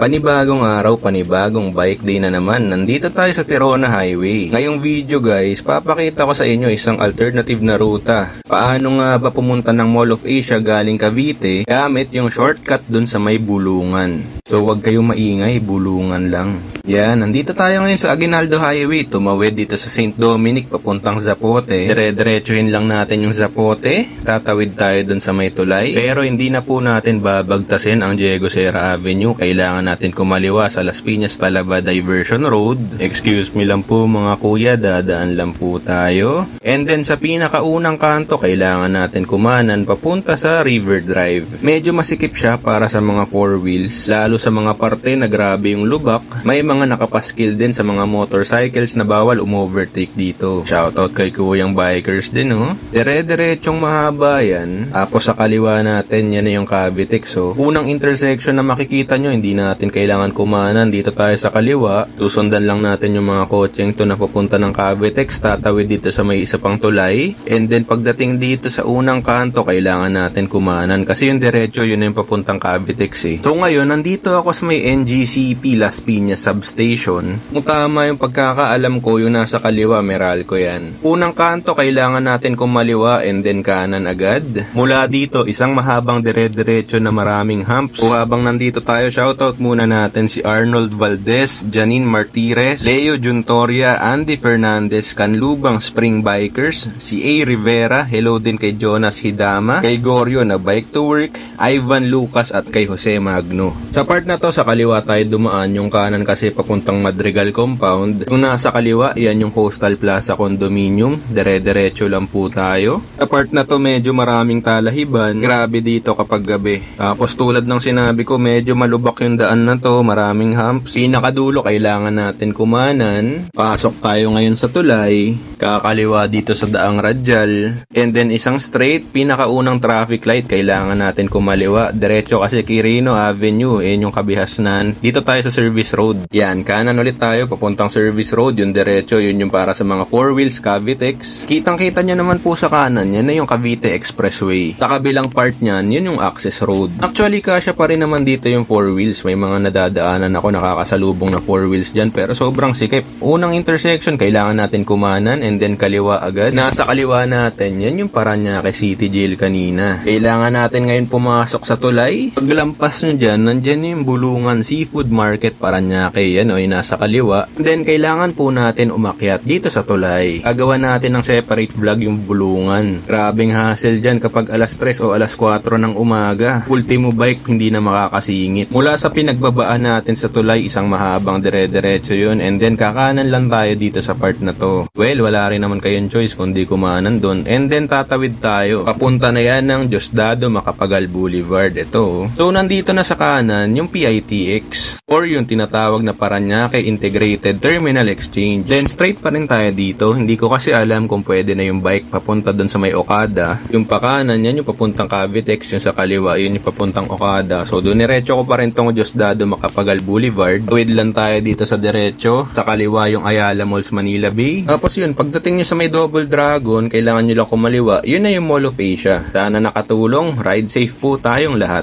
Panibagong araw, panibagong bike day na naman. Nandito tayo sa Tirona Highway. Ngayong video guys, papakita ko sa inyo isang alternative na ruta. Paano nga ba pumunta ng Mall of Asia galing Cavite gamit yung shortcut dun sa may Bulungan. So wag kayong maingay, Bulungan lang. Yan, nandito tayo ngayon sa Aguinaldo Highway. Tumawid dito sa St. Dominic papuntang Zapote. Dire-diretsuhin lang natin yung Zapote. Tatawid tayo dun sa may tulay. Pero hindi na po natin babagtasin ang Diego Serra Avenue. Kailangan natin kumaliwa sa Las Piñas Talaba Diversion Road. Excuse me lang po mga kuya, dadaan lang po tayo. And then sa pinakaunang kanto, kailangan natin kumanan papunta sa River Drive. Medyo masikip siya para sa mga 4 wheels, lalo sa mga parte na grabe yung lubak. May mga nakapaskil din sa mga motorcycles na bawal umovertake dito. Shoutout kay kuyang bikers din, oh. Dire-diretsong mahaba yan. Tapos sa kaliwa natin, yan na yung Cavitex. So, unang intersection na makikita nyo, hindi natin kailangan kumanan. Dito tayo sa kaliwa. Susundan lang natin yung mga kotseng to na papunta ng Cavitex. Tatawid dito sa may isa pang tulay. And then pagdating dito sa unang kanto, kailangan natin kumanan. Kasi yung diretso, yun yung papuntang Cavitex eh. So ngayon, nandito ako sa may NGCP Las Piñas Substation. Kung tama yung pagkakaalam ko, yung nasa kaliwa, Meralco yan. Unang kanto, kailangan natin kumaliwa and then kanan agad. Mula dito, isang mahabang dire-diretso na maraming humps. O habang nandito tayo, shoutout muna natin si Arnold Valdez, Janine Martires, Leo Juntoria, Andy Fernandez, Canlubang Spring Bikers, si A. Rivera, hello din kay Jonas Hidama, kay Goryo na Bike to Work, Ivan Lucas at kay Jose Magno. Sa part na to, sa kaliwa tayo dumaan, yung kanan kasi papuntang Madrigal Compound. Yung nasa kaliwa, yan yung Coastal Plaza Condominium. Dire-diretso lang po tayo. Sa part na to, medyo maraming talahiban. Grabe dito kapag gabi. Tapos tulad ng sinabi ko, medyo malubak yung daan na to. Maraming humps. Pinakadulo, kailangan natin kumanan. Pasok tayo ngayon sa tulay. Kakaliwa dito sa daang Radial. And then isang straight, pinakaunang traffic light, kailangan natin kumaliwa. Diretso kasi Quirino Avenue, yung kabihasnan. Dito tayo sa Service Road. Yan, kanan ulit tayo, papuntang Service Road. Yung diretso, yun yung para sa mga 4 wheels, Cavitex. Kitang-kita nyo naman po sa kanan, yan na yung Cavite Expressway. Sa kabilang part nyan, yun yung access road. Actually, kasya pa rin naman dito yung 4 wheels. May mga nadadaanan ako nakakasalubong na 4 wheels dyan, pero sobrang sikip. Unang intersection, kailangan natin kumanan and then kaliwa agad. Nasa kaliwa natin, yan yung Parañaque City Jail kanina. Kailangan natin ngayon pumasok sa tulay. Paglampas nyo dyan, nandyan yung Bulungan Seafood Market Parañaque. Yan o, yung nasa kaliwa. Then, kailangan po natin umakyat dito sa tulay. Gagawa natin ng separate vlog yung Bulungan. Grabing hassle dyan kapag alas 3 o alas 4 ng umaga. Ultimo bike, hindi na makakasingit. Mula sa pinagbabaan natin sa tulay, isang mahabang dire-diretso yun. And then, kakanan lang tayo dito sa part na to. Well, wala rin naman kayong choice kundi kumanan dun. And then, tatawid tayo. Papunta na yan ng Diosdado Macapagal Boulevard. Ito. So, nandito na sa kanan, yung PITX or yung tinatawag na Parañaque Integrated Terminal Exchange. Then straight pa rin tayo dito. Hindi ko kasi alam kung pwede na yung bike papunta doon sa may Okada. Yung pakanan yan yung papuntang Cavitex, yung sa kaliwa yun yung papuntang Okada. So doon diretso ko pa rin tong Diosdado Macapagal Boulevard. Tuwid lang tayo dito sa diretso. Sa kaliwa yung Ayala Malls Manila Bay. Tapos yun, pagdating nyo sa may Double Dragon, kailangan nyo lang kumaliwa. Yun na yung Mall of Asia. Sana nakatulong. Ride safe po tayong lahat.